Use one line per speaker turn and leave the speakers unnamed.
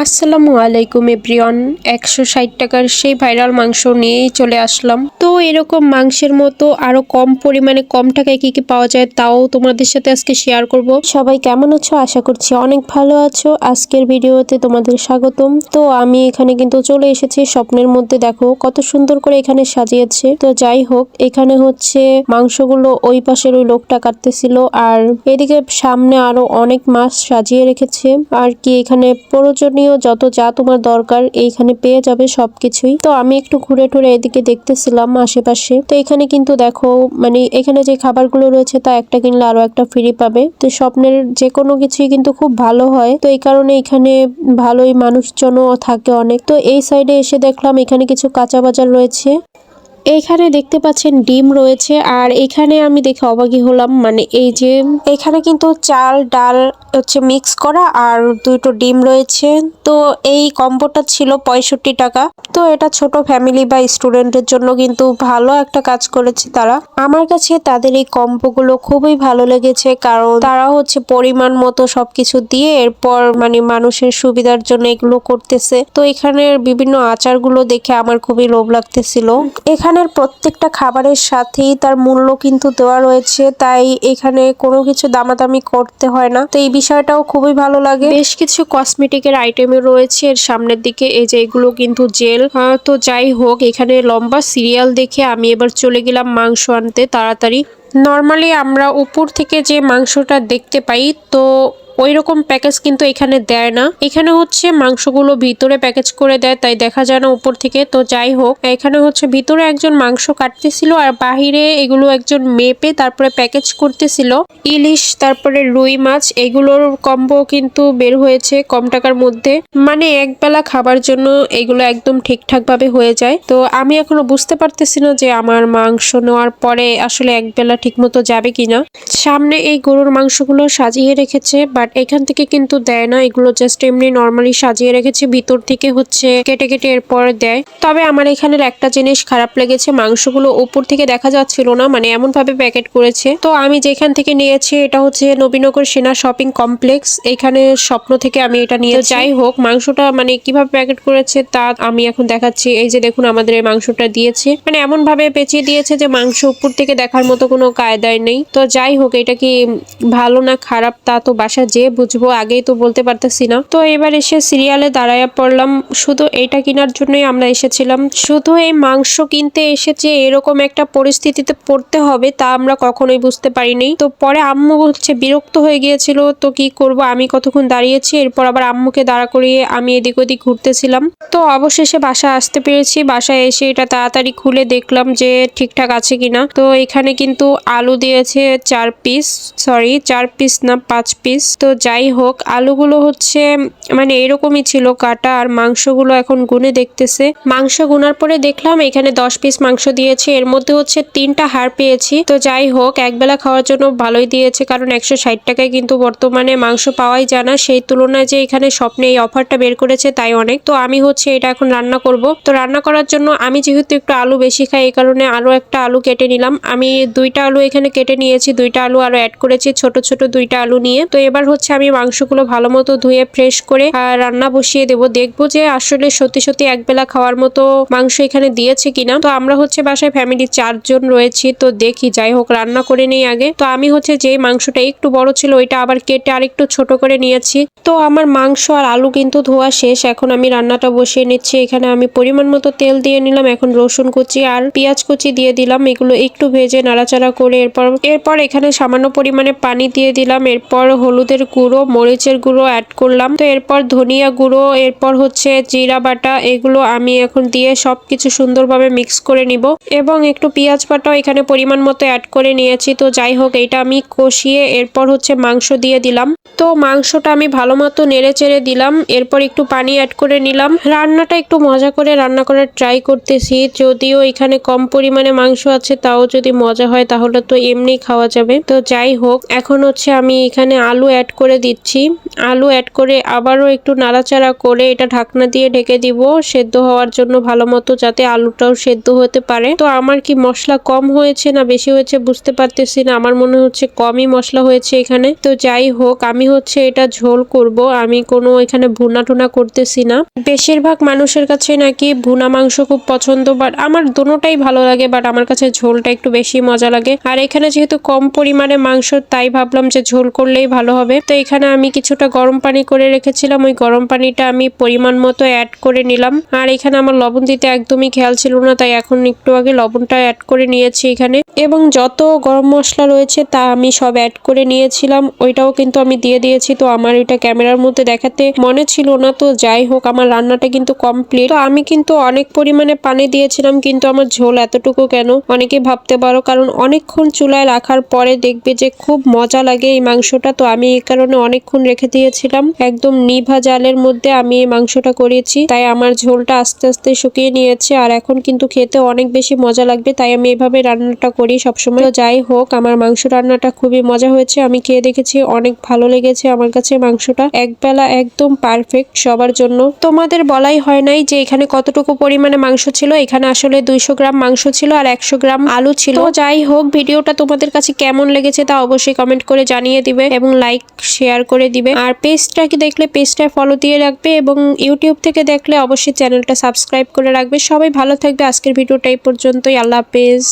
আসসালামু আলাইকুম এভরিওয়ান। 160 টাকার সেই ভাইরাল মাংস নিয়েই চলে আসলাম। তো এরকম মাংসের মতো আরো কম পরিমাণে কম টাকায় কি কি পাওয়া যায় তাও তোমাদের সাথে আজকে শেয়ার করব। সবাই কেমন আছো? আশা করছি অনেক ভালো আছো। আজকের ভিডিওতে তোমাদের স্বাগতম। তো আমি এখানে কিন্তু চলে এসেছি স্বপ্নের মধ্যে। দেখো কত সুন্দর করে এখানে সাজিয়েছে। তো যাই হোক, এখানে হচ্ছে মাংসগুলো ওই পাশের ওই লোকটা কাটতেছিল, আর এদিকে সামনে আরো অনেক মাছ সাজিয়ে রেখেছে। আর কি এখানে প্রয়োজনীয় যত যা তোমার দরকার এইখানে পেয়ে যাবে সবকিছুই। তো আমি একটু ঘুরে টুরে এদিকে দেখতেছিলাম আশেপাশে। তো এখানে কিন্তু দেখো মানে এখানে যে খাবারগুলো রয়েছে তা একটা কিনলে আরো একটা ফ্রি পাবে। তো স্বপ্নের যে কোনো কিছুই কিন্তু খুব ভালো হয়। তো এই কারণে এখানে ভালোই মানুষজনও থাকে অনেক। তো এই সাইডে এসে দেখলাম এখানে কিছু কাঁচা বাজার রয়েছে। এইখানে দেখতে পাচ্ছেন ডিম রয়েছে, আর এখানে আমি দেখে অবাকই হলাম। মানে এই যে এখানে কিন্তু চাল ডাল হচ্ছে মিক্স করা আর দুটো ডিম রয়েছে। তো এই কম্বোটা ছিল 65 টাকা। তো এটা ছোট ফ্যামিলি বা স্টুডেন্টের জন্য কিন্তু ভালো একটা কাজ করেছে তারা। আমার কাছে তাদের এই কম্বোগুলো খুবই ভালো লেগেছে, কারণ তারা হচ্ছে পরিমাণ মতো সবকিছু দিয়ে এরপর মানে মানুষের সুবিধার জন্য এগুলো করতেছে। তো এখানের বিভিন্ন আচারগুলো দেখে আমার খুবই লোভ লাগতেছিল। এখানের প্রত্যেকটা খাবারের সাথেই তার মূল্য কিন্তু দেওয়া রয়েছে, তাই এখানে কোনো কিছু দামাদামি করতে হয় না। তো এই বিষয়টাও খুবই ভালো লাগে। বেশ কিছু কসমেটিকের আইটেমও রয়েছে এর সামনের দিকে। এই যে এগুলো কিন্তু জেল। তো যাই হোক, এখানে লম্বা সিরিয়াল দেখে আমি এবার চলে গেলাম মাংস আনতে তাড়াতাড়ি। নর্মালি আমরা উপর থেকে যে মাংসটা দেখতে পাই, তো ওই রকম প্যাকেজ কিন্তু এখানে দেয় না। এখানে হচ্ছে মাংসগুলো ভিতরে প্যাকেজ করে দেয়, তাই দেখা যায় না উপর থেকে। তো যাই হোক, এখানে হচ্ছে ভিতরে একজন মাংস কাটতেছিল আর বাহিরে এগুলো একজন মেপে তারপরে প্যাকেজ করতেছিল। ইলিশ তারপরে রুই মাছ এগুলোর কম্বো কিন্তু বের হয়েছে কম টাকার মধ্যে। মানে একবেলা খাবার জন্য এগুলো একদম ঠিকঠাক ভাবে হয়ে যায়। তো আমি এখনো বুঝতে পারতেছি না যে আমার মাংস নেওয়ার পরে আসলে একবেলা ঠিক মতো যাবে কিনা। সামনে এই গরুর মাংসগুলো সাজিয়ে রেখেছে, বাট এখান থেকে কিন্তু দেয় না। এগুলো জাস্ট এমনি নর্মালি সাজিয়ে রেখেছে, ভিতর থেকে হচ্ছে কেটে কেটে এরপর দেয়। তবে আমার এখানের একটা জিনিস খারাপ লেগেছে, মাংসগুলো উপর থেকে দেখা যাচ্ছিল না, মানে এমন ভাবে প্যাকেট করেছে। তো আমি যেখান থেকে নিয়েছি এটা হচ্ছে নবীনগর সেনা শপিং কমপ্লেক্স, এখানে স্বপ্ন থেকে আমি এটা নিয়ে। যাই হোক, মাংসটা মানে কিভাবে প্যাকেট করেছে তা আমি এখন দেখাচ্ছি। এই যে দেখুন আমাদের এই মাংসটা দিয়েছে, মানে এমন ভাবে পেঁচিয়ে দিয়েছে যে মাংস উপর থেকে দেখার মতো কোনো কায়দায় নেই। তো যাই হোক, এটা কি ভালো না খারাপ তা তো বাসা যে বুঝবো, আগেই তো বলতে পারতেছি না। তো এবার এসে সিরিয়ালে দাঁড়ায় পড়লাম। শুধু এইটা কেনার জন্যই আমরা এসেছিলাম। শুধু এই মাংস কিনতে এসেছে এরকম একটা পরিস্থিতিতে পড়তে হবে তা আমরা কখনোই বুঝতে পারিনি। তো পরে আম্মু হচ্ছে বিরক্ত হয়ে গিয়েছিল। তো কি করব, আমি কতক্ষণ দাঁড়িয়েছি, এরপর আবার আম্মুকে দাঁড়া করিয়ে আমি এদিক ওদিক ঘুরতেছিলাম। তো অবশেষে বাসা আসতে পেরেছি। বাসায় এসে এটা তাড়াতাড়ি খুলে দেখলাম যে ঠিকঠাক আছে কিনা। তো এখানে কিন্তু আলু দিয়েছে 4 পিস, সরি 4 পিস না 5 পিস। তো যাই হোক, আলুগুলো হচ্ছে মানে এরকমই ছিল কাটা, আর মাংসগুলো এখন গুনে দেখতেছে। মাংস গুনার পরে দেখলাম এখানে 10 পিস মাংস দিয়েছে, এর মধ্যে হচ্ছে 3টা হাড় পেয়েছি। তো যাই হোক, একবেলা খাওয়ার জন্য ভালোই দিয়েছে, কারণ 160 টাকায় কিন্তু বর্তমানে মাংস পাওয়াই যায় না। সেই তুলনায় যে এখানে স্বপ্নে এই অফারটা বের করেছে তাই অনেক। তো আমি হচ্ছে এটা এখন রান্না করব। তো রান্না করার জন্য আমি যেহেতু একটু আলু বেশি খাই, এই কারণে আরো একটা আলু কেটে নিলাম। আমি 2টা আলু এখানে কেটে নিয়েছি, 2টা আলু আরো অ্যাড করেছি ছোট ছোট 2টা আলু নিয়ে। তো এবার হচ্ছে আমি মাংসগুলো ভালো মতো ধুয়ে ফ্রেশ করে রান্না বসিয়ে দেবো। দেখবো যে আসলে সত্যি সত্যি একবেলা খাওয়ার মতো মাংস এখানে দিয়েছে কিনা। তো আমরা হচ্ছে বাসায় ফ্যামিলি 4 জন রয়েছি, তো দেখি। যাই হোক, রান্না করে নেই আগে। তো আমি হচ্ছে যে মাংসটা একটু বড় ছিল ওইটা আবার কেটে আরেকটু ছোট করে নিয়েছি। তো আমার মাংস আর আলু কিন্তু ধোয়া শেষ, এখন আমি রান্নাটা বসিয়ে নিচ্ছি। এখানে আমি পরিমাণ মতো তেল দিয়ে নিলাম, এখন রসুন কুচি আর পেঁয়াজ কুচি দিয়ে দিলাম। এগুলো একটু ভেজে নাড়াচাড়া করে এরপর এখানে সামান্য পরিমাণে পানি দিয়ে দিলাম। এরপর হলুদের গুঁড়ো মরিচের গুঁড়ো অ্যাড করলাম। তো এরপর ধনিয়া গুঁড়ো, এরপর হচ্ছে জিরা বাটা, এগুলো আমি এখন দিয়ে সবকিছু সুন্দরভাবে মিক্স করে নিব। এবং একটু পেঁয়াজ বাটাও এখানে পরিমাণ মতো অ্যাড করে নিয়েছি। তো যাই হোক, এইটা আমি কষিয়ে এরপর হচ্ছে মাংস দিয়ে দিলাম। তো মাংসটা আমি ভালো মতো নেড়ে চেড়ে দিলাম, এরপর একটু পানি অ্যাড করে নিলাম। রান্নাটা একটু মজা করে রান্না করার ট্রাই করতেছি, যদিও এখানে কম পরিমাণে মাংস আছে, তাও যদি মজা হয় তাহলে তো এমনি খাওয়া যাবে। তো যাই হোক, এখন হচ্ছে আমি এখানে আলু অ্যাড করে দিচ্ছি। আলু অ্যাড করে আবারও একটু নাড়াচাড়া করে এটা ঢাকনা দিয়ে ঢেকে দিব সেদ্ধ হওয়ার জন্য ভালো মতো, যাতে আলুটাও সেদ্ধ হতে পারে। তো আমার কি মশলা কম হয়েছে না বেশি হয়েছে বুঝতে পারতেছি না, আমার মনে হচ্ছে কমই মশলা হয়েছে এখানে। তো যাই হোক, আমি হচ্ছে এটা ঝোল করব, আমি কোনো এখানে ভুনা টুনা করতেছি না। বেশিরভাগ মানুষের কাছে নাকি ভুনা মাংস খুব পছন্দ, বাট আমার দোনোটাই ভালো লাগে, বাট আমার কাছে ঝোলটা একটু বেশি মজা লাগে। আর এখানে যেহেতু কম পরিমাণে মাংস, তাই ভাবলাম যে ঝোল করলেই ভালো হবে। তো এখানে আমি কিছুটা গরম পানি করে রেখেছিলাম, ওই গরম পানিটা আমি পরিমাণ মতো অ্যাড করে নিলাম। আর এখানে আমার লবণ দিতে একদমই খেয়াল ছিল না, তাই এখন একটু আগে লবণটা অ্যাড করে নিয়েছি এখানে। এবং যত গরম মশলা রয়েছে তা আমি সব অ্যাড করে নিয়েছিলাম, ওইটাও কিন্তু আমি দিয়ে দিয়েছি। তো আমার ওইটা ক্যামেরার মধ্যে দেখাতে মনে ছিল না। তো যাই হোক, আমার রান্নাটা কিন্তু কমপ্লিট। তো আমি কিন্তু অনেক পরিমাণে পানি দিয়েছিলাম, কিন্তু আমার ঝোল এতটুকু কেন অনেকে ভাবতে পারো, কারণ অনেকক্ষণ চুলায় রাখার পরে দেখবে যে খুব মজা লাগে এই মাংসটা। তো আমি এই কারণে অনেকক্ষণ রেখে দিয়েছিলাম, একদম নিভা জালের মধ্যে আমি এই মাংসটা করেছি, তাই আমার ঝোলটা আস্তে আস্তে শুকিয়ে নিয়েছে। আর এখন কিন্তু খেতে অনেক বেশি মজা লাগবে, তাই আমি এভাবে রান্নাটা করি সবসময়। তো যাই হোক, আমার মাংস রান্নাটা খুবই মজা হয়েছে, আমি খেয়ে দেখেছি, অনেক ভালো লেগেছে আমার কাছে মাংসটা। একবেলা একদম পারফেক্ট সবার জন্য। তোমাদের বলাই হয় নাই যে এখানে কতটুকু পরিমাণে মাংস ছিল। এখানে আসলে 200 গ্রাম মাংস ছিল আর 100 গ্রাম আলু ছিল। তো যাই হোক, ভিডিওটা তোমাদের কাছে কেমন লেগেছে তা অবশ্যই কমেন্ট করে জানিয়ে দিবে এবং লাইক শেয়ার করে দিবে। আর পেজটা কি দেখলে পেজটা ফলো দিয়ে রাখবে, এবং ইউটিউব থেকে দেখলে অবশ্যই চ্যানেলটা সাবস্ক্রাইব করে রাখবে। সবাই ভালো থাকবে। আজকের ভিডিওটা এই পর্যন্তই। আল্লাহ হাফেজ।